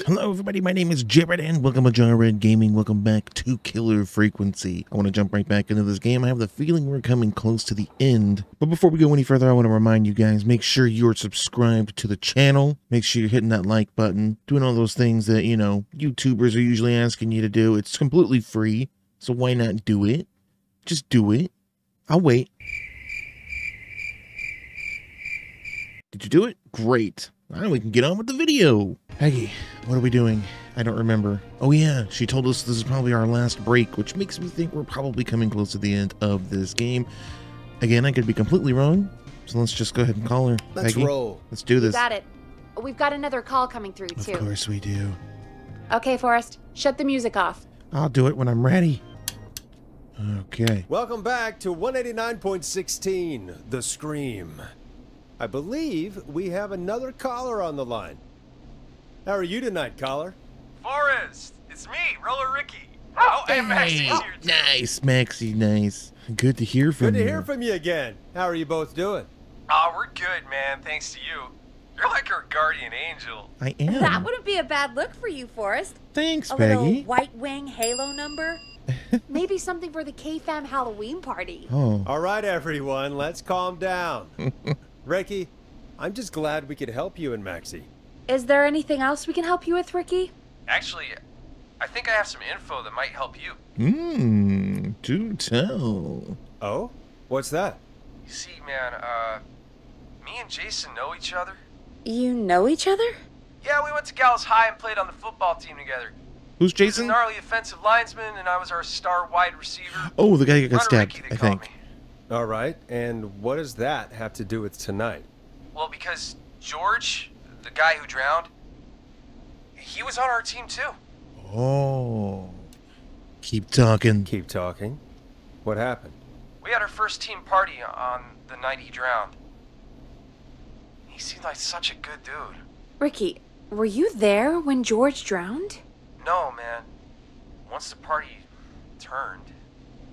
Hello everybody, my name is Jared and welcome to Jared Gaming. Welcome back to Killer Frequency. I want to jump right back into this game. I have the feeling we're coming close to the end. But before we go any further, I want to remind you guys, make sure you're subscribed to the channel. Make sure you're hitting that like button, doing all those things that, you know, YouTubers are usually asking you to do. It's completely free, so why not do it? Just do it. I'll wait. Did you do it? Great. Now we can get on with the video. Peggy, what are we doing? I don't remember. Oh yeah, she told us this is probably our last break, which makes me think we're probably coming close to the end of this game. Again, I could be completely wrong, so let's just go ahead and call her. Let's Peggy, roll. let's do this. You got it. We've got another call coming through, too. Of course we do. Okay, Forrest, shut the music off. I'll do it when I'm ready. Okay. Welcome back to 189.16, The Scream. I believe we have another caller on the line. How are you tonight, caller? Forrest, it's me, Roller Ricky. Oh, and Maxie's here too. Nice, Maxie, nice. Good to hear from you. Good to hear from you again. How are you both doing? Oh, we're good, man, thanks to you. You're like our guardian angel. I am. That wouldn't be a bad look for you, Forrest. Thanks, A Peggy. little white wing halo number. Maybe something for the K-Fam Halloween party. Oh. All right, everyone, let's calm down. Ricky, I'm just glad we could help you and Maxie. Is there anything else we can help you with, Ricky? Actually, I think I have some info that might help you. Do tell. Oh? What's that? You see, man, me and Jason know each other. You know each other? Yeah, we went to Gallows High and played on the football team together. Who's He was a Jason? gnarly offensive linesman, and I was our star wide receiver. Oh, the guy that got Runner stabbed, Ricky, they I call think. me. All right, and what does that have to do with tonight? Well, because George, the guy who drowned, he was on our team too. Oh. Keep talking. Keep talking. What happened? We had our first team party on the night he drowned. He seemed like such a good dude. Ricky, were you there when George drowned? No, man. Once the party turned,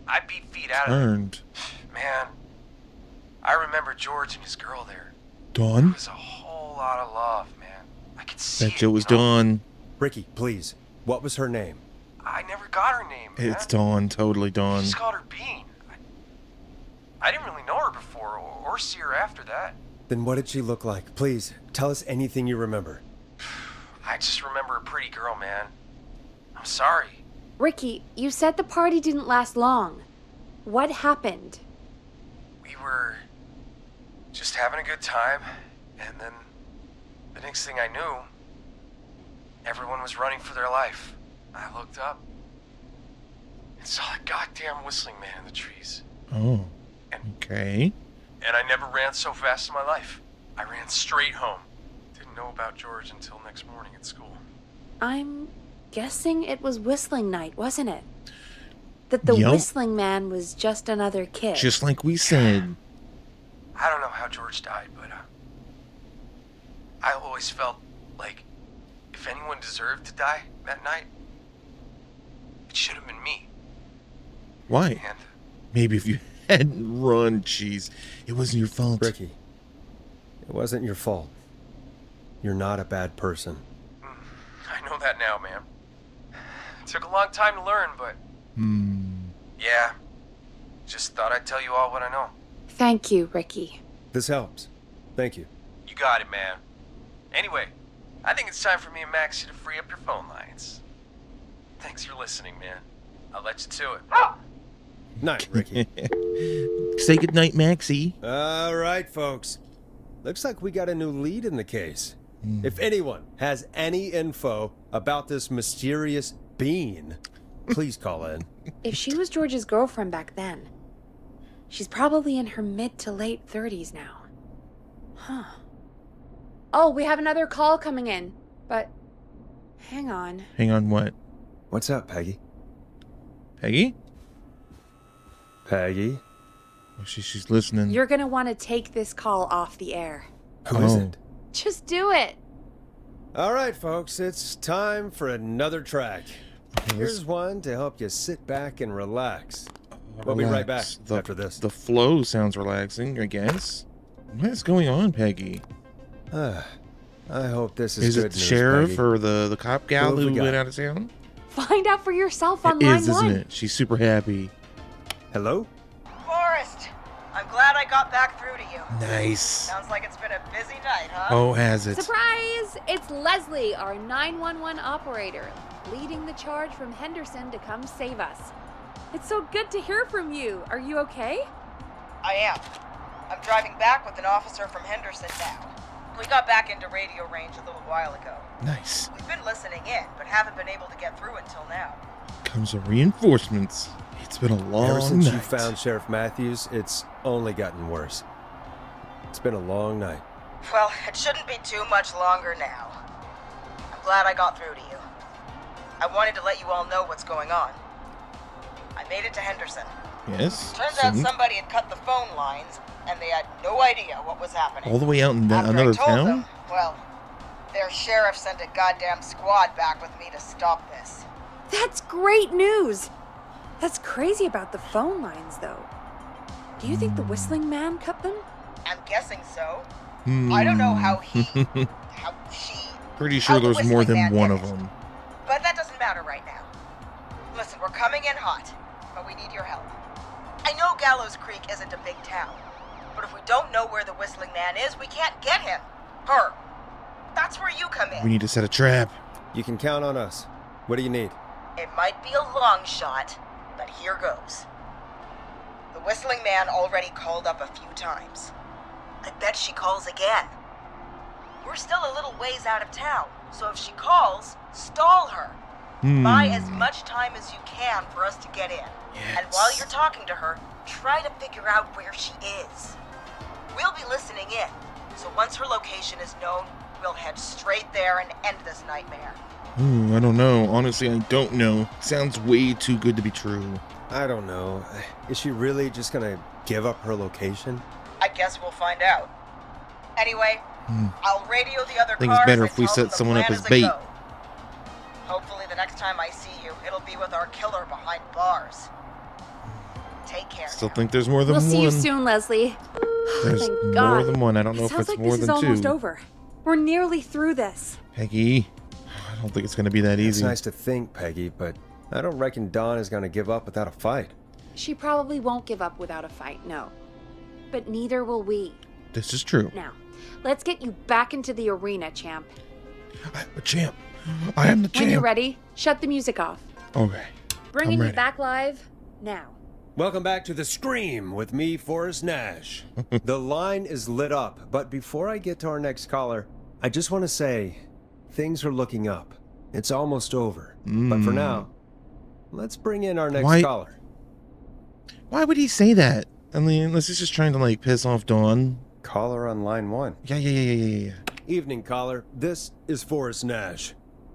I beat feet out of Turned. it. Man, I remember George and his girl there. It Dawn? was a whole lot of love, man. I could see Bet you it was you know? Dawn. Ricky, please, what was her name? I never got her name, man. It's Dawn. Totally I Dawn. just called her Bean. I didn't really know her before or see her after that. Then what did she look like? Please, tell us anything you remember. I just remember a pretty girl, man. I'm sorry. Ricky, you said the party didn't last long. What happened? We were just having a good time, and then the next thing I knew, everyone was running for their life. I looked up and saw a goddamn whistling man in the trees. Oh. And, Okay. and I never ran so fast in my life. I ran straight home. Didn't know about George until next morning at school. I'm guessing it was whistling night, wasn't it? That the Yup. whistling man was just another kid. Just like we said. I don't know how George died, but I always felt like if anyone deserved to die that night, it should have been me. Why? And Maybe if you hadn't run, jeez. It wasn't your fault. Ricky, it wasn't your fault. You're not a bad person. I know that now, man. It took a long time to learn, but yeah. Just thought I'd tell you all what I know. Thank you, Ricky. This helps. Thank you. You got it, man. Anyway, I think it's time for me and Maxie to free up your phone lines. Thanks for listening, man. I'll let you to it. Night, Ricky. Say goodnight, Maxie. All right, folks. Looks like we got a new lead in the case. If anyone has any info about this mysterious being, please call in. If she was George's girlfriend back then, she's probably in her mid to late 30s now. Huh. Oh, we have another call coming in, but hang on. Hang on, what? What's up, Peggy? Peggy? Peggy? Oh, she's listening. You're gonna want to take this call off the air. Who is Oh. it? Just do it. All right, folks, it's time for another track. Okay, Here's one to help you sit back and relax. We'll be right back relax. after this. The flow sounds relaxing, I guess. What is going on, Peggy? I hope this Is good it the news, sheriff Peggy. or the cop gal Who have who we got? went out of town? Find out for yourself on It line is, one. isn't it? She's super happy. Hello? Forrest, I'm glad I got back through to you. Nice. Sounds like it's been a busy night, huh? Oh, has it? Surprise! It's Leslie, our 911 operator, leading the charge from Henderson to come save us. It's so good to hear from you. Are you okay? I am. I'm driving back with an officer from Henderson now. We got back into radio range a little while ago. Nice. We've been listening in, but haven't been able to get through until now. Comes the reinforcements. It's been a long Ever since night. you found Sheriff Matthews, it's only gotten worse. It's been a long night. Well, it shouldn't be too much longer now. I'm glad I got through to you. I wanted to let you all know what's going on. I made it to Henderson. Yes. Turns out send- somebody had cut the phone lines, and they had no idea what was happening. all the way out in After another I told town? them, well, their sheriff sent a goddamn squad back with me to stop this. That's great news! That's crazy about the phone lines, though. Do you think the Whistling Man cut them? I'm guessing so. I don't know how he, how she, Pretty how sure the there's more Whistling than Man one did of it. them. But that doesn't matter right now. Listen, we're coming in hot, but we need your help. I know Gallows Creek isn't a big town, but if we don't know where the Whistling Man is, we can't get him. Her. That's where you come We in. need to set a trap. You can count on us. What do you need? It might be a long shot, but here goes. The Whistling Man already called up a few times. I bet she calls again. We're still a little ways out of town, so if she calls, stall her. Buy as much time as you can for us to get in. And while Yes. you're talking to her, try to figure out where she is. We'll be listening in, so once her location is known, we'll head straight there and end this nightmare. Ooh, I don't know. Honestly, I don't know. Sounds way too good to be true. I don't know. Is she really just gonna give up her location? I guess we'll find out. Anyway, I'll radio the other I think it's cars better and if we tell set them the someone up plan as is a bait. go. Hopefully the next time I see you, it'll be with our killer behind bars. Take care. Still now. think there's more than We'll one. see you soon, Leslie. There's Thank more God. than one. I don't It know if sounds it's like more this is than almost two. over. We're nearly through this. Peggy, I don't think it's going to be that It's easy. nice to think, Peggy, but I don't reckon Dawn is gonna give up without a fight. She probably won't give up without a fight, no. But neither will we. This is true. Now, let's get you back into the arena, champ. I'm a champ. I am the When you're champ. ready, shut the music off. Okay. Bringing I'm you ready. back live now. Welcome back to The Scream with me, Forrest Nash. The line is lit up, but before I get to our next caller, I just want to say things are looking up. It's almost over. But for now, let's bring in our next Why- caller. Why would he say that? I mean, unless he's just trying to like piss off Dawn. Caller on line one. Yeah. Evening, caller. This is Forrest Nash.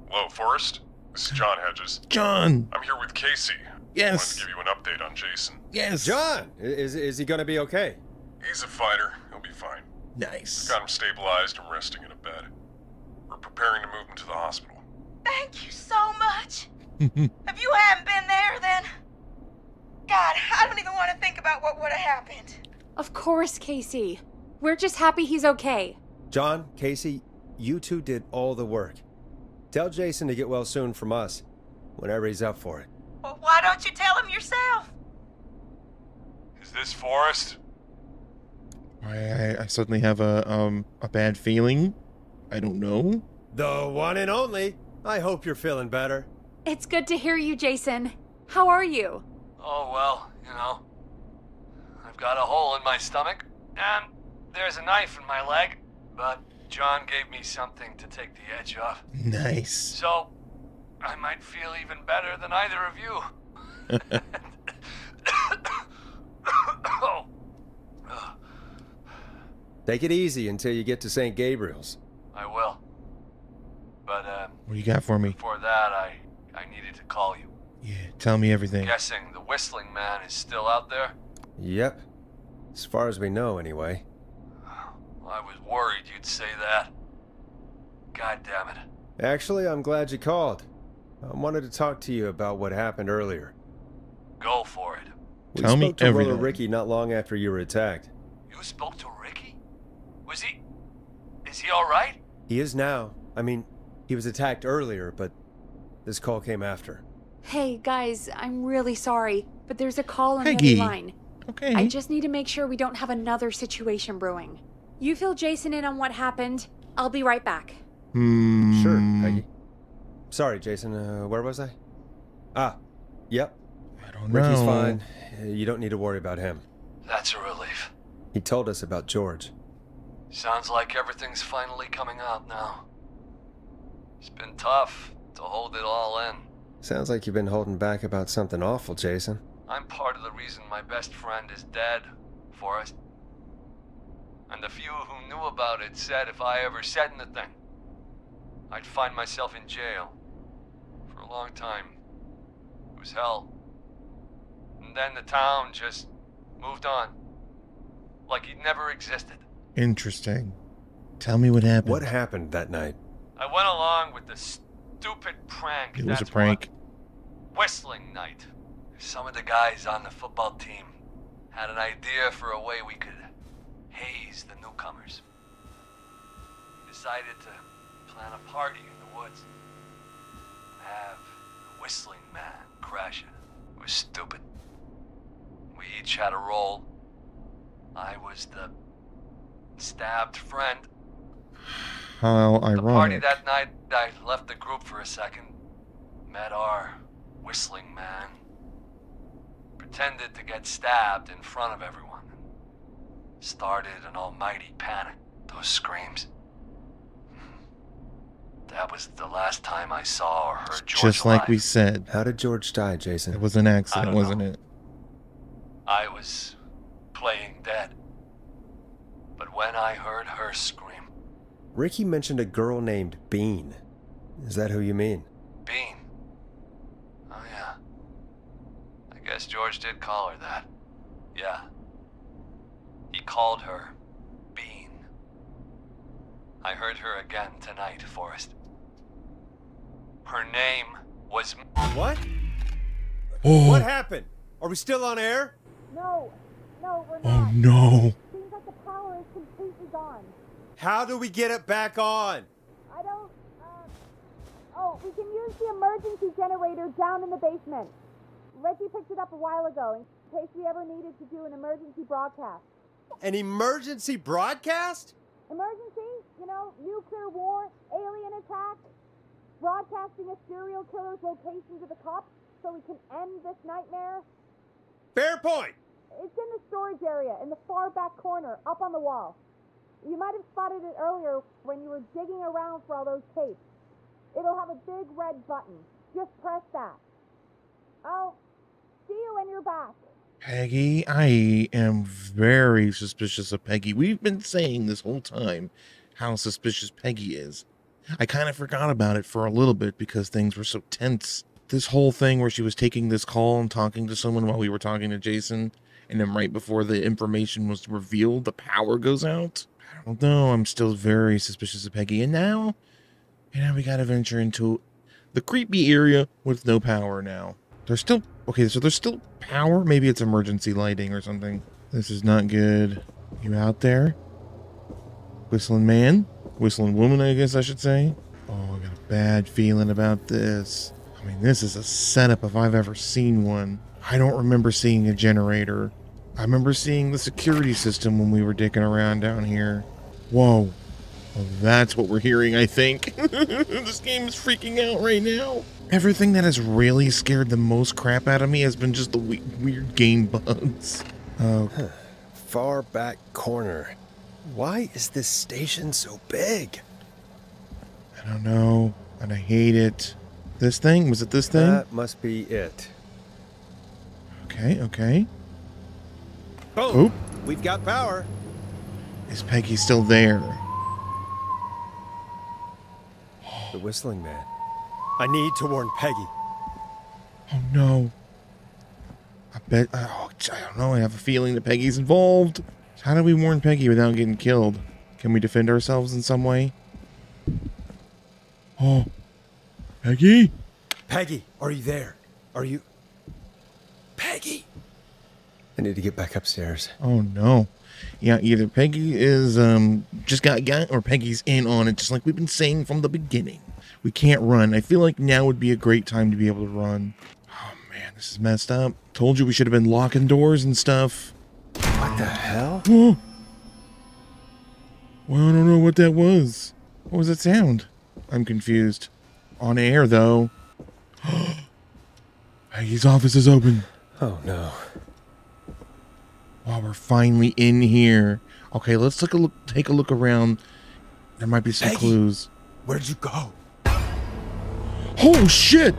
Hello, Forrest. This is John Hedges. John. I'm here with Casey. Yes. I wanted to give you an update on Jason. Yes. John! Is he gonna be okay? He's a fighter. He'll be fine. Nice. Got him stabilized and resting in a bed. We're preparing to move him to the hospital. Thank you so much. If you hadn't been there, then... God, I don't even want to think about what would have happened. Of course, Casey. We're just happy he's okay. John, Casey, you two did all the work. Tell Jason to get well soon from us, whenever he's up for it. Well, why don't you tell him yourself? Is this Forrest? I suddenly have a bad feeling. I don't know. The one and only. I hope you're feeling better. It's good to hear you, Jason. How are you? Oh, well, you know. I've got a hole in my stomach, and there's a knife in my leg, but John gave me something to take the edge off. Nice. So, I might feel even better than either of you. Oh. Take it easy until you get to St. Gabriel's. I will. But, What do you got for me? before that, I needed to call you. Yeah, tell me everything. Guessing the Whistling Man is still out there? Yep. As far as we know, anyway. I was worried you'd say that. God damn it. Actually, I'm glad you called. I wanted to talk to you about what happened earlier. Go for it. We Tell me spoke to Roller everything. Ricky not long after you were attacked. You spoke to Ricky? Is he alright? He is now. I mean, he was attacked earlier, but this call came after. Hey, guys, I'm really sorry, but there's a call on the Peggy. other line. Okay. I just need to make sure we don't have another situation brewing. You fill Jason in on what happened. I'll be right back. Sure, Peggy. Sorry, Jason. Where was I? Yep. I don't know. Ricky's fine. You don't need to worry about him. That's a relief. He told us about George. Sounds like everything's finally coming out now. It's been tough to hold it all in. Sounds like you've been holding back about something awful, Jason. I'm part of the reason my best friend is dead, Forrest. And the few who knew about it said if I ever said anything, I'd find myself in jail. For a long time. It was hell. And then the town just moved on. Like he'd never existed. Interesting. Tell me what happened. What happened that night? I went along with the stupid prank. It was a that's prank. what. Whistling night. Some of the guys on the football team had an idea for a way we could haze the newcomers. We decided to plan a party in the woods. Have the Whistling Man crash it. It was stupid. We each had a role. I was the stabbed friend. How The party ironic. that night, I left the group for a second. Met our Whistling Man. Pretended to get stabbed in front of everyone. Started an almighty panic. Those screams. That was the last time I saw or heard George Just like we alive. said. How did George die, Jason? It was an I accident, don't wasn't know. it? I was playing dead. But when I heard her scream, Ricky mentioned a girl named Bean. Is that who you mean? Bean. Oh yeah. I guess George did call her that. Yeah. He called her Bean. I heard her again tonight, Forrest. Her name was... What? Oh, What happened? Are we still on air? No, we're oh no. Seems like the power is completely gone. How do we get it back on? I don't, we can use the emergency generator down in the basement. Reggie picked it up a while ago in case we ever needed to do an emergency broadcast. An emergency broadcast? Emergency? You know, nuclear war, alien attack, broadcasting a serial killer's location to the cops so we can end this nightmare. Fair point. It's in the storage area in the far back corner, up on the wall. You might have spotted it earlier when you were digging around for all those tapes. It'll have a big red button. Just press that. I'll see you when you're back. Peggy, I am very suspicious of Peggy. We've been saying this whole time how suspicious Peggy is. I kind of forgot about it for a little bit because things were so tense. This whole thing where she was taking this call and talking to someone while we were talking to Jason, and then right before the information was revealed, the power goes out. I don't know. I'm still very suspicious of Peggy. And now we gotta venture into the creepy area with no power now. There's still... Okay, so there's still power? Maybe it's emergency lighting or something. This is not good. You out there? Whistling man? Whistling woman, I guess I should say. Oh, I got a bad feeling about this. I mean, this is a setup if I've ever seen one. I don't remember seeing a generator. I remember seeing the security system when we were dicking around down here. Whoa. Well, that's what we're hearing, I think. This game is freaking out right now. Everything that has really scared the most crap out of me has been just the weird game bugs. Oh, Far back corner. Why is this station so big? I don't know. And I hate it. This thing? Was it this thing? That must be it. Okay, okay. Boom! Oop. We've got power. Is Peggy still there? The Whistling Man. I need to warn Peggy. Oh no. I bet, oh, I don't know, I have a feeling that Peggy's involved. So how do we warn Peggy without getting killed? Can we defend ourselves in some way? Oh. Peggy? Peggy, are you there? Are you... Peggy? I need to get back upstairs. Oh no. Yeah, either Peggy is just got or Peggy's in on it, just like we've been saying from the beginning. We can't run. I feel like now would be a great time to be able to run. Oh man, this is messed up. Told you we should have been locking doors and stuff. What the hell? Oh. Well, I don't know what that was. What was that sound? I'm confused. On air, though. Peggy's office is open. Oh no. Wow, we're finally in here. Okay, let's take a look around. There might be some Peggy, clues. Where'd you go? Oh shit!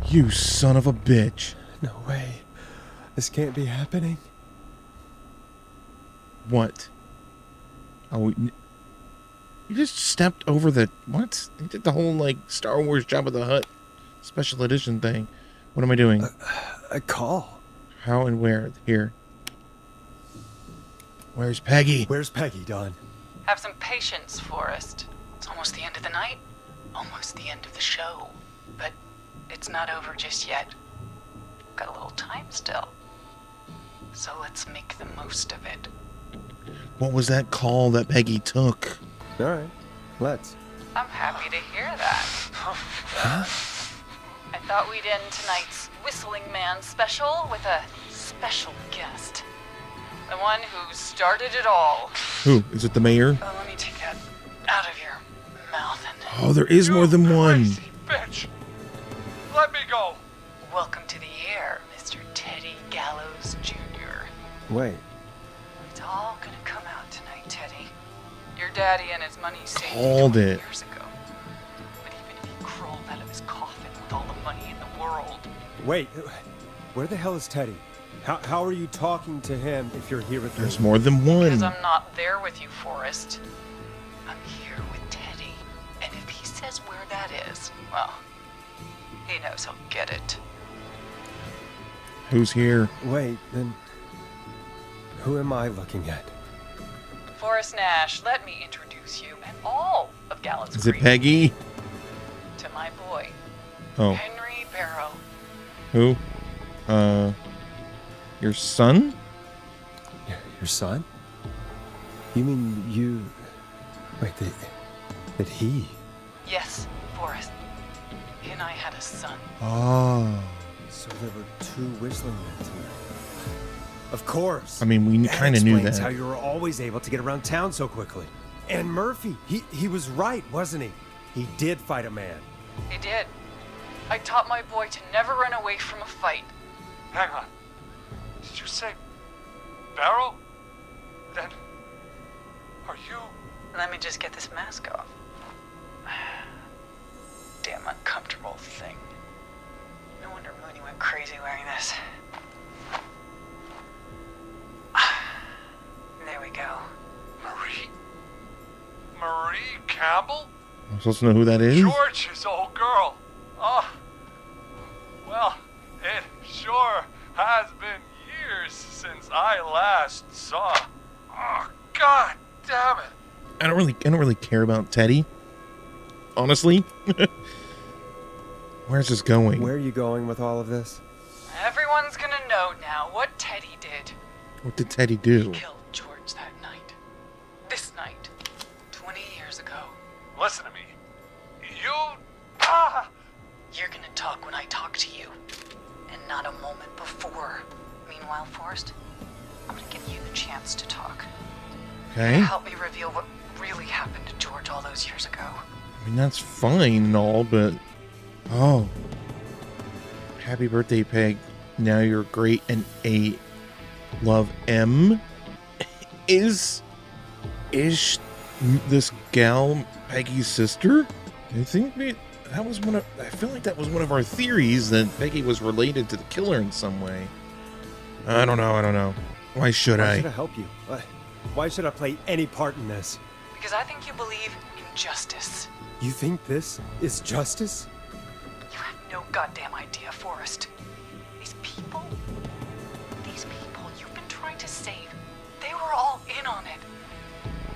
You son of a bitch. No way. This can't be happening. What? Oh, you just stepped over the... What? You did the whole, like, Star Wars Jabba the Hutt special edition thing. What am I doing? A call. How and where? Here. Where's Peggy? Where's Peggy, Don? Have some patience, Forrest. It's almost the end of the night. Almost the end of the show. But it's not over just yet. Got a little time still. So let's make the most of it. What was that call that Peggy took? All right, let's. I'm happy to hear that. Huh? I thought we'd end tonight's Whistling Man special with a special guest. The one who started it all. Who? Is it the mayor? Let me take that out of your mouth and... Oh, there is more than one. Crazy bitch! Let me go! Welcome to the air, Mr. Teddy Gallows Jr. Wait. It's all gonna come out tonight, Teddy. Your daddy and his money saved Called 20 it. years ago. But even if he crawled out of his coffin with all the money in the world... Wait. Where the hell is Teddy? How are you talking to him if you're here with me? There's more than one. Because I'm not there with you, Forrest. I'm here with Teddy. And if he says where that is, well, he knows he'll get it. Who's here? Wait, then... Who am I looking at? Forrest Nash, let me introduce you and all of Gallows Is it Creek Peggy? to my boy, Oh. Henry Barrow. Who? Your son? Your son? You mean you... Wait, that he... Yes, Forrest. He and I had a son. Oh. So there were two Whistling Men tonight. Of course. I mean, we That kind of knew explains that. how you were always able to get around town so quickly. And Murphy, he was right, wasn't he? He did fight a man. He did. I taught my boy to never run away from a fight. Hang on. Did you say Barrow? Then are you... Let me just get this mask off. Damn uncomfortable thing. No wonder Mooney went crazy wearing this. There we go. Marie Campbell? I'm supposed to know who that is? George's old girl. Oh, well, it sure has been years since I last saw. Oh, God damn it! I don't really care about Teddy. Honestly. Where's this going? Where are you going with all of this? Everyone's gonna know now what Teddy did. What did Teddy do? Killed George that night. This night. 20 years ago. Listen to me. You... You're gonna talk when I talk to you. And not a moment before. Meanwhile, Forrest, I'm gonna give you the chance to talk. Okay. Help me reveal what really happened to George all those years ago. I mean, that's fine and all, but... Oh. Happy birthday, Peg. Now you're great and a... Love M. Is this gal Peggy's sister? I think that was one of... I feel like that was one of our theories, that Peggy was related to the killer in some way. I don't know. Why should Why I? should I help you? Why should I play any part in this? Because I think you believe in justice. You think this is justice? You have no goddamn idea, Forrest. These people you've been trying to save, they were all in on it.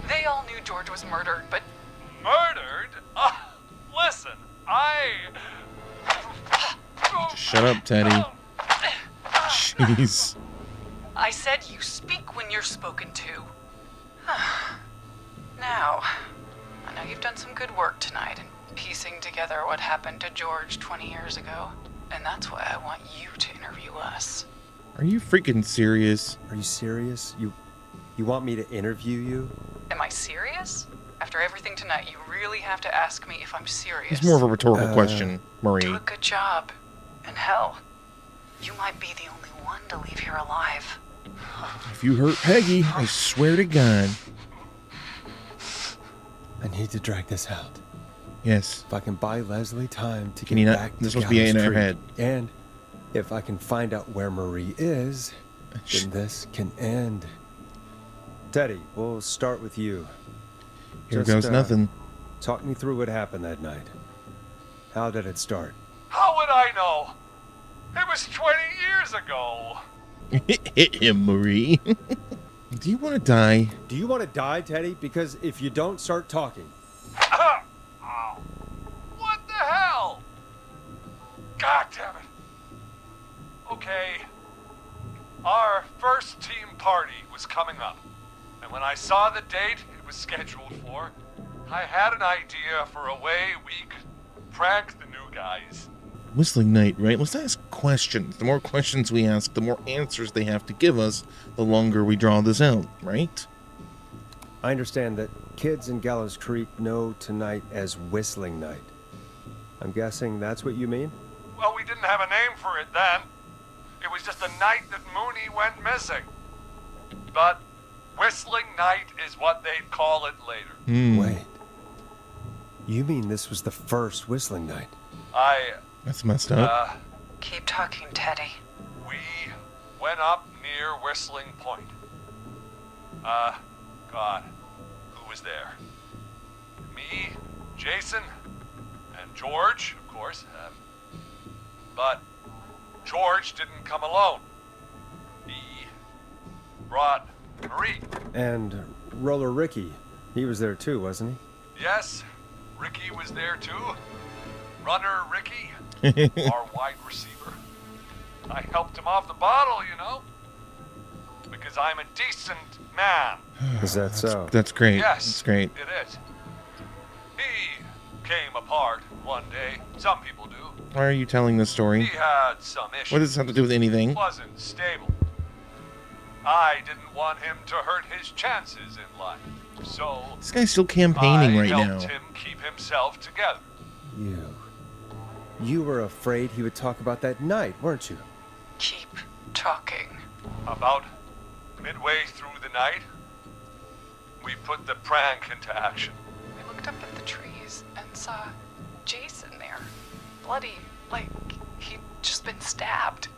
They all knew George was murdered, but... Murdered? Listen, Shut up, Teddy. Jeez. I said you speak when you're spoken to. Now, I know you've done some good work tonight in piecing together what happened to George 20 years ago, and that's why I want you to interview us. Are you freaking serious? Are you serious? You want me to interview you? Am I serious? After everything tonight, you really have to ask me if I'm serious. It's more of a rhetorical question, Marie. Do a good job. And hell, you might be the only one to leave here alive. If you hurt Peggy, I swear to God. I need to drag this out. Yes. If I can buy Leslie time to Can get you not? back This to must be Gallows in her Creek, head. and if I can find out where Marie is, then this can end. Teddy, we'll start with you. Here goes nothing. Talk me through what happened that night. How did it start? How would I know? It was 20 years ago. Hit him, Marie. Do you want to die? Do you want to die, Teddy? Because if you don't start talking... Ow. What the hell? God damn it. Okay. Our first team party was coming up. And when I saw the date it was scheduled for, I had an idea for a way we could prank the new guys. Whistling Night, right? Let's ask questions. The more questions we ask, the more answers they have to give us, the longer we draw this out, right? I understand that kids in Gallows Creek know tonight as Whistling Night. I'm guessing that's what you mean? Well, we didn't have a name for it then. It was just the night that Mooney went missing. But Whistling Night is what they'd call it later. Wait. You mean this was the first Whistling Night? That's messed up. Keep talking, Teddy. We went up near Whistling Point. God, who was there? Me, Jason, and George, of course. But George didn't come alone. He brought Marie. And Roller Ricky. He was there too, wasn't he? Yes, Ricky was there too. Runner Ricky, our wide receiver. I helped him off the bottle, you know. Because I'm a decent man. Is that so? That's great. Yes, That's great. it is. He came apart one day. Some people do. Why are you telling this He story? had some issues. What does this have to do with anything? Wasn't stable. I didn't want him to hurt his chances in life. So This guy's still campaigning I right helped now. him keep himself together. You were afraid he would talk about that night, weren't you? Keep talking. About midway through the night, we put the prank into action. We looked up at the trees and saw Jason there. Bloody, like he'd just been stabbed.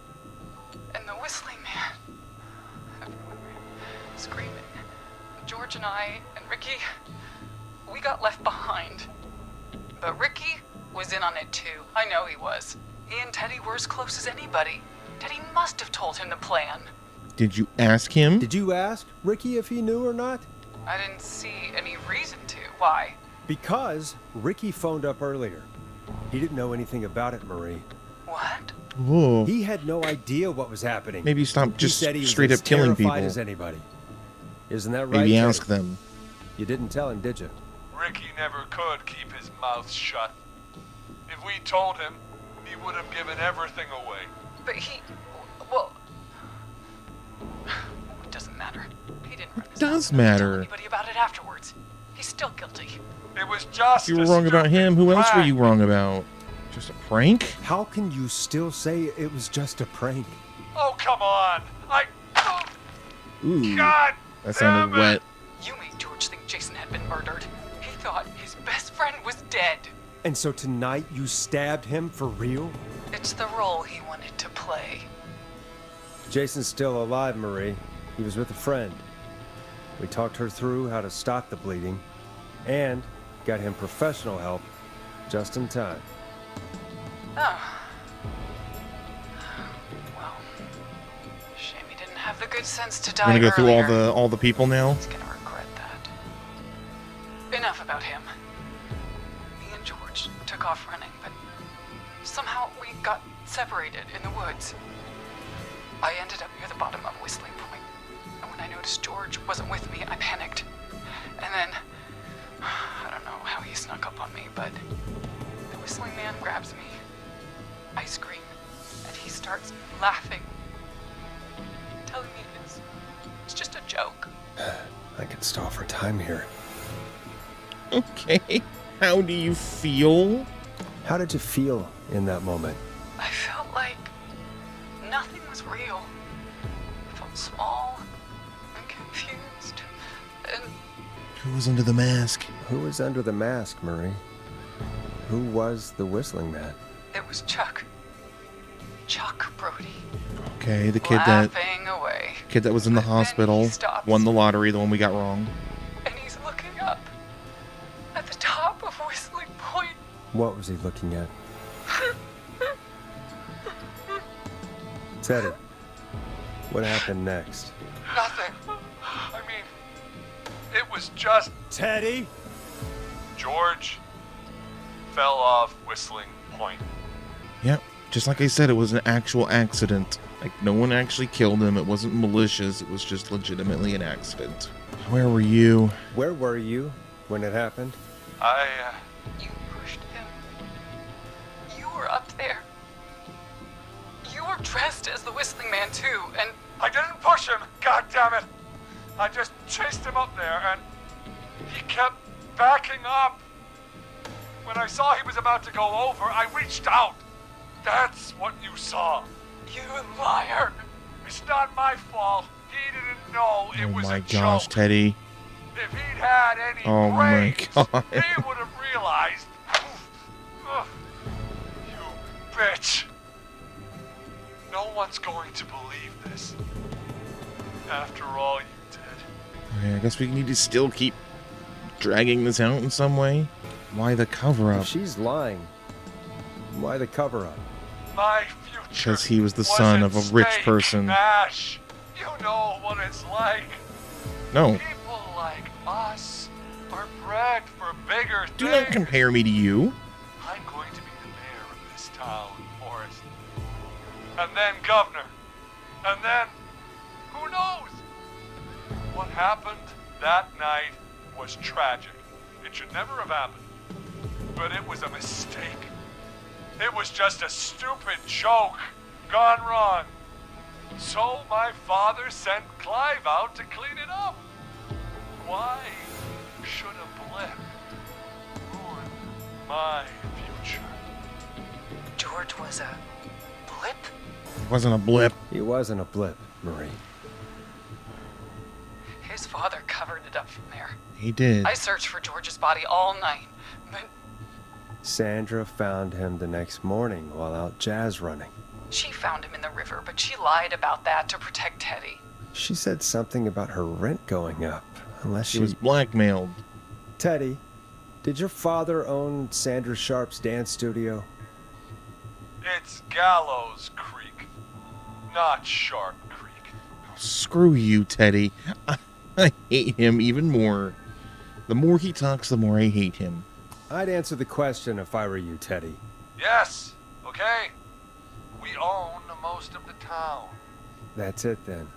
And the Whistling Man. Everywhere, screaming. George and I and Ricky, we got left behind. But Ricky was in on it too. I know he was. He and Teddy were as close as anybody. Teddy must have told him the plan. Did you ask him? Did you ask Ricky if he knew or not? I didn't see any reason to. Why? Because Ricky phoned up earlier. He didn't know anything about it, Marie. What? Whoa. He had no idea what was happening. Maybe stop just he said he was straight as up killing terrified people. as anybody. Isn't that right? Maybe Teddy? ask them. You didn't tell him, did you? Ricky never could keep his mouth shut. If we told him, he would have given everything away. But he... Well... It doesn't matter. He didn't run his Does mouth. He didn't matter. tell anybody about it afterwards. He's still guilty. It was just If you a were wrong about stupid him, who else were you prank. wrong about? Just a prank? How can you still say it was just a prank? Oh, come on. Ooh. God That sounded damn it. wet. You made George think Jason had been murdered. He thought his best friend was dead. And so tonight you stabbed him for real? It's the role he wanted to play. Jason's still alive, Marie. He was with a friend. We talked her through how to stop the bleeding and got him professional help just in time. Oh. Well, shame he didn't have the good sense to die We're gonna go through earlier. all the people now. He's gonna regret that. Enough about him. Me and George took off running, but somehow we got separated in the woods. I ended up near the bottom of Whistling Point, and when I noticed George wasn't with me, I panicked. And then, I don't know how he snuck up on me, but the Whistling Man grabs me. I scream, and he starts laughing, telling me it's just a joke. I can stall for time here. Okay. How do you feel? How did you feel in that moment? I felt like nothing was real. I felt small and confused, and Who was under the mask? Who was under the mask, Marie? Who was the Whistling Man? it was Chuck. Chuck Brody. Okay, the kid Laughing away. that was in the But then hospital, he stops. won the lottery, the one we got wrong. And he's looking up at the top of Whistling Point. What was he looking at? Teddy, what happened next? Nothing. I mean, it was just Teddy? George fell off Whistling Point. Yep, just like I said, it was an actual accident. Like, no one actually killed him. It wasn't malicious. It was just legitimately an accident. Where were you? Where were you when it happened? You pushed him. You were up there. You were dressed as the Whistling Man too, and I didn't push him, God damn it! I just chased him up there, and he kept backing up. When I saw he was about to go over, I reached out. That's what you saw. you liar. It's not my fault. He didn't know it Oh was my a gosh, joke. Teddy. If he'd had any Oh my brains, God. he would have realized. Ugh. You bitch. No one's going to believe this. After all you did. Okay, I guess we need to still keep dragging this out in some way. Why the cover-up? If she's lying, why the cover-up? My future. Because he was the son of a wasn't rich stake, person. Ash. You know what it's like. No. People like us are bred for bigger Do things. not compare me to you. I'm going to be the mayor of this town, Forrest. And then governor. And then, who knows? What happened that night was tragic. It should never have happened. But it was a mistake. It was just a stupid joke gone wrong. So my father sent Clive out to clean it up. Why should a blip ruin my future? George was a blip? It wasn't a blip. He wasn't a blip, Marie. His father covered it up from there. He did. I searched for George's body all night, but Sandra found him the next morning while out jazz running. she found him in the river, but she lied about that to protect Teddy. She said something about her rent going up, unless She was blackmailed. Teddy, did your father own Sandra Sharp's dance studio? It's Gallows Creek, not Sharp Creek. Screw you, Teddy. I hate him even more. The more he talks, the more I hate him. I'd answer the question if I were you, Teddy. Yes, okay? We own most of the town. That's it then.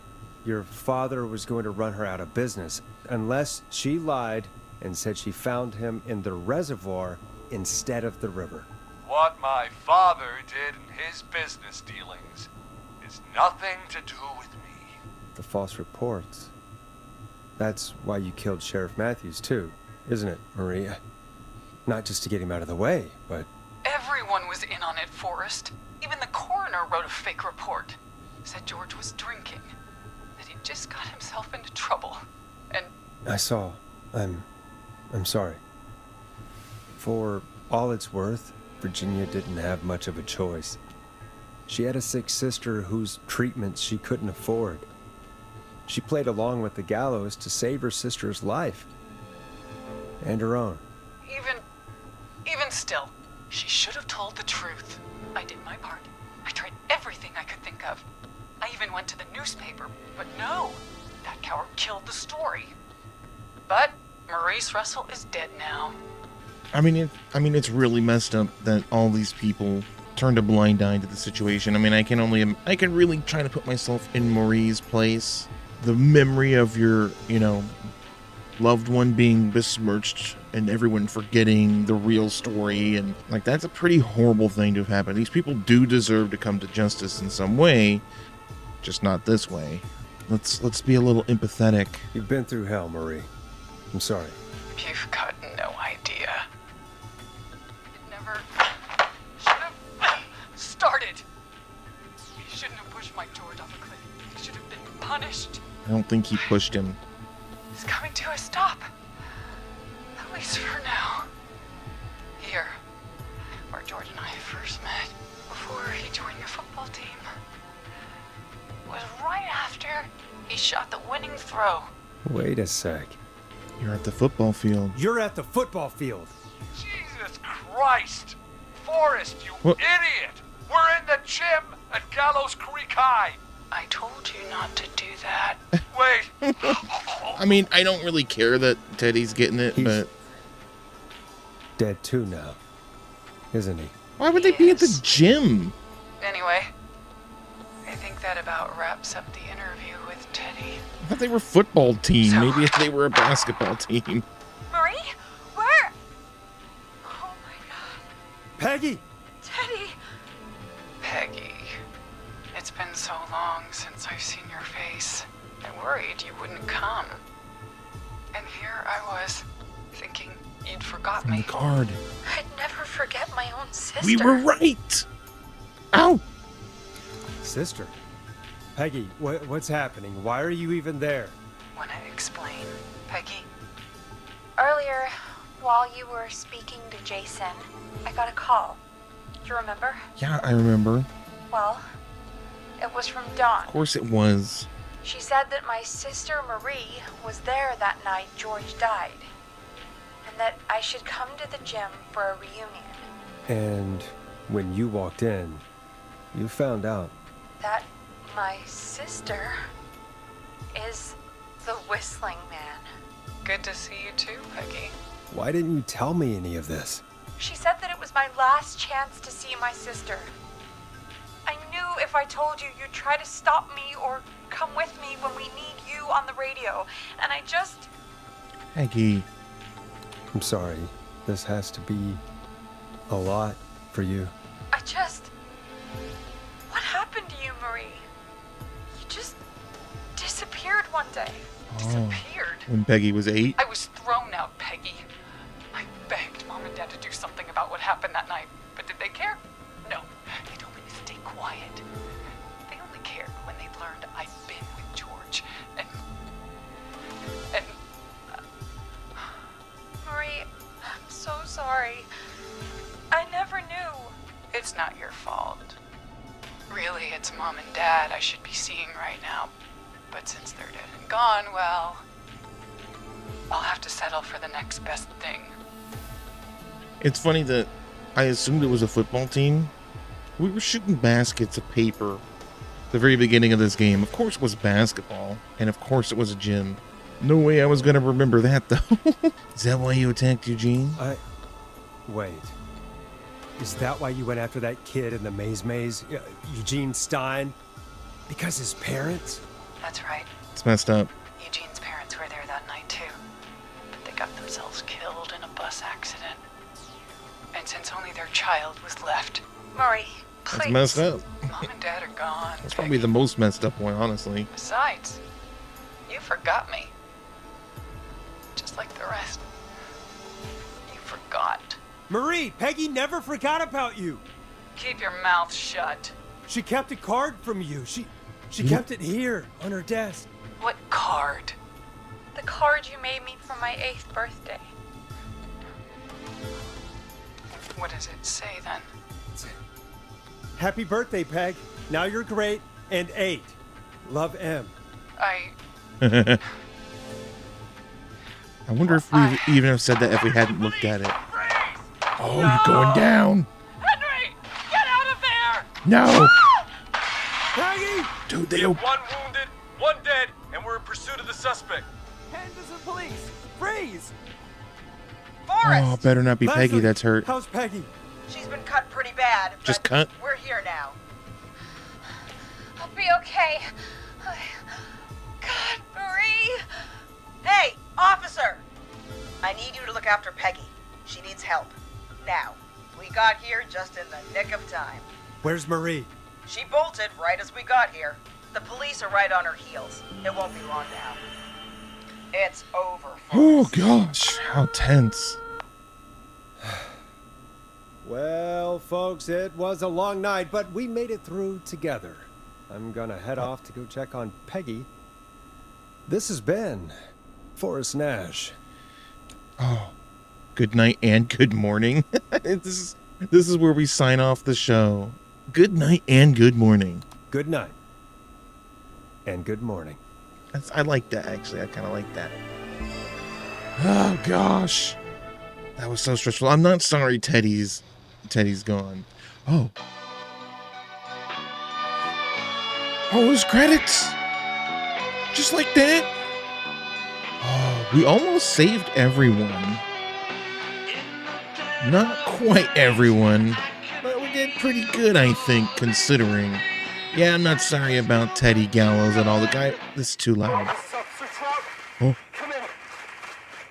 Your father was going to run her out of business, unless she lied and said she found him in the reservoir instead of the river. What my father did in his business dealings is nothing to do with me. The false reports. That's why you killed Sheriff Matthews too, isn't it, Maria? Not just to get him out of the way, but... Everyone was in on it, Forrest. Even the coroner wrote a fake report. Said George was drinking. That he just got himself into trouble. And I saw. I'm sorry. For all it's worth, Virginia didn't have much of a choice. She had a sick sister whose treatment she couldn't afford. She played along with the gallows to save her sister's life. And her own. even still, she should have told the truth. I did my part. I tried everything I could think of. I even went to the newspaper, but no, that coward killed the story. But Maurice Russell is dead now. I mean, it's really messed up that all these people turned a blind eye to the situation. I mean, I can really try to put myself in Marie's place. The memory of your, loved one being besmirched and everyone forgetting the real story, and like, that's a pretty horrible thing to have happened. These people do deserve to come to justice in some way, just not this way. Let's be a little empathetic. You've been through hell, Marie. I'm sorry. You've got no idea. It never should have started. He shouldn't have pushed Mike George off a cliff. He should have been punished. I don't think he pushed him. It's coming to a stop. At least for now. Here, where George and I first met, before he joined your football team, was right after he shot the winning throw. Wait a sec. You're at the football field. You're at the football field. Jesus Christ! Forrest, you What? idiot! We're in the gym at Gallows Creek High! I told you not to do that. Wait! I mean, I don't really care that Teddy's getting it, He's- but Dead too now, isn't he? why would they be at the Yes. gym? Anyway, I think that about wraps up the interview with Teddy. I thought they were a football team. So- Maybe they were a basketball team. Marie? Where? Oh my god. Peggy! Teddy! Peggy, it's been so long since I've seen your face. I worried you wouldn't come. And here I was, thinking you'd forgot From the me. card. I'd never forget my own sister. We were right. Ow! Sister. Peggy, what's happening? Why are you even there? Wanna explain, Peggy? Earlier, while you were speaking to Jason, I got a call. Do you remember? Yeah, I remember. Well, it was from Dawn. Of course it was. She said that my sister Marie was there that night George died, and that I should come to the gym for a reunion. And when you walked in, you found out. That my sister is the Whistling Man. Good to see you too, Peggy. Why didn't you tell me any of this? She said that it was my last chance to see my sister. I knew if I told you, you'd try to stop me or come with me when we need you on the radio. And I just... Peggy. I'm sorry. This has to be a lot for you. What happened to you, Marie? You just disappeared one day. Disappeared. When Peggy was 8. I was thrown out, Peggy. I begged Mom and Dad to do something about what happened that night, but did they care? No. They told me to stay quiet. They only cared when they learned I'd been with George. And Marie, I'm so sorry. I never knew. it's not your fault. Really, it's Mom and Dad I should be seeing right now. But since they're dead and gone, well, I'll have to settle for the next best thing. It's funny that I assumed it was a football team. We were shooting baskets of paper. The very beginning of this game, of course, it was basketball, and of course it was a gym. No way I was gonna remember that, though. Is that why you attacked Eugene? Wait. Is that why you went after that kid in the maze? Eugene Stein? Because his parents? That's right. It's messed up. Eugene's parents were there that night too. But they got themselves killed in a bus accident. And since only their child was left, Marie, please. That's messed up. Mom and Dad are gone. That's probably the most messed up one, honestly. Besides, you forgot me. Just like the rest. You forgot. Marie, Peggy never forgot about you. Keep your mouth shut. She kept a card from you. She kept it here on her desk. What card? The card you made me for my 8th birthday. What does it say then? Happy birthday, Peg. Now you're great and 8. Love, M. I wonder if we even have said that if we hadn't looked at it. Oh, you're going down. Henry! Get out of there! No. Peggy! Dude, they We don't... have one wounded, one dead, and we're in pursuit of the suspect. Henderson police! Freeze! Oh, better not be Peggy Leslie, that's hurt. How's Peggy? She's been cut pretty bad. Just but cut? We're here now. I'll be okay. God, Marie! Hey, officer! I need you to look after Peggy. She needs help. Now. We got here just in the nick of time. Where's Marie? She bolted right as we got here. The police are right on her heels. It won't be long now. It's over, Oh folks. gosh, how tense. Well, folks, it was a long night, but we made it through together. I'm gonna head off to go check on Peggy. This has been Forrest Nash. Oh, good night and good morning. This is where we sign off the show. Good night and good morning. Good night. And good morning. I like that, actually. I kind of like that. Oh, gosh. That was so stressful. I'm not sorry Teddy's gone. Oh. Oh, those credits. Just like that. Oh, we almost saved everyone. Not quite everyone, but we did pretty good, I think, considering. Yeah, I'm not sorry about Teddy Gallows at all. The guy, this is too loud. Oh. Come in.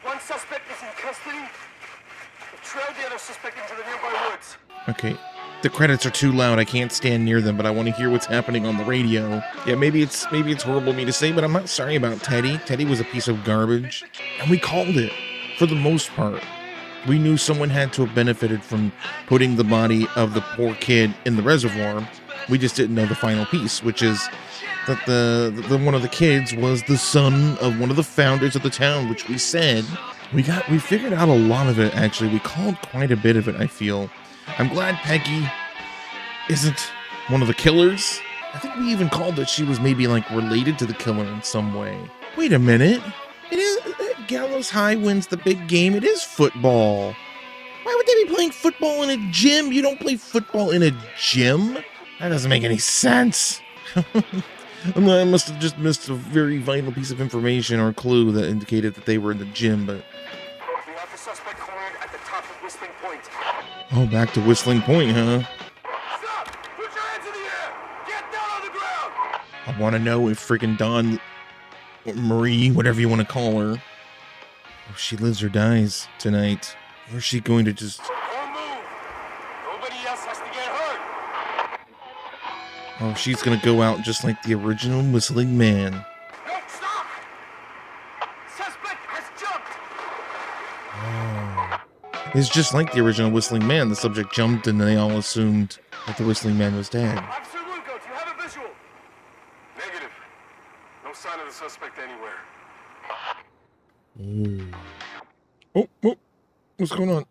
One suspect is in custody. We've trailed the other suspect into the nearby woods. Okay, the credits are too loud. I can't stand near them, but I want to hear what's happening on the radio. Yeah, maybe it's horrible of me to say, but I'm not sorry about Teddy. Teddy was a piece of garbage, and we called it for the most part. We knew someone had to have benefited from putting the body of the poor kid in the reservoir. We just didn't know the final piece, which is that the one of the kids was the son of one of the founders of the town, which we said. We figured out a lot of it, actually. We called quite a bit of it, I feel. I'm glad Peggy isn't one of the killers. I think we even called that she was maybe like related to the killer in some way. Wait a minute. It is Gallows High wins the big game. It is football. Why would they be playing football in a gym? You don't play football in a gym. That doesn't make any sense. I must have just missed a very vital piece of information or clue that indicated that they were in the gym, but... We have the suspect cornered at the top of Whistling Point. Oh, back to Whistling Point, huh? Stop! Put your hands in the air! Get down on the ground! I want to know if freaking Dawn, or Marie, whatever you want to call her, if she lives or dies tonight. Or is she going to just... Don't move! Nobody else has to get hurt! Oh, she's going to go out just like the original Whistling Man. No, stop! Suspect has jumped! Oh. It's just like the original Whistling Man. The subject jumped and they all assumed that the Whistling Man was dead. Officer Lugo, do you have a visual? Negative. No sign of the suspect anywhere. Oh, what's going on?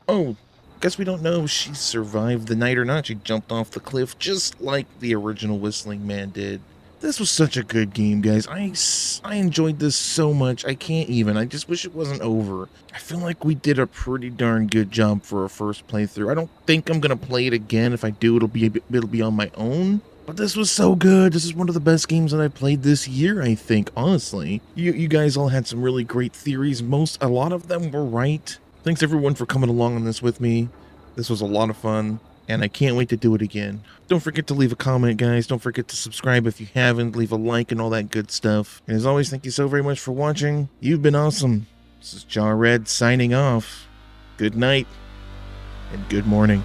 Oh, guess we don't know if she survived the night or not. She jumped off the cliff just like the original Whistling Man did. This was such a good game, guys. I enjoyed this so much. I can't even. I just wish it wasn't over. I feel like we did a pretty darn good job for a first playthrough. I don't think I'm going to play it again. If I do, it'll be on my own. But this was so good. This is one of the best games that I played this year, I think, honestly. You guys all had some really great theories. A lot of them were right. Thanks everyone for coming along on this with me. This was a lot of fun, and I can't wait to do it again. Don't forget to leave a comment, guys. Don't forget to subscribe if you haven't. Leave a like and all that good stuff. And as always, thank you so very much for watching. You've been awesome. This is Jawred signing off. Good night, and good morning.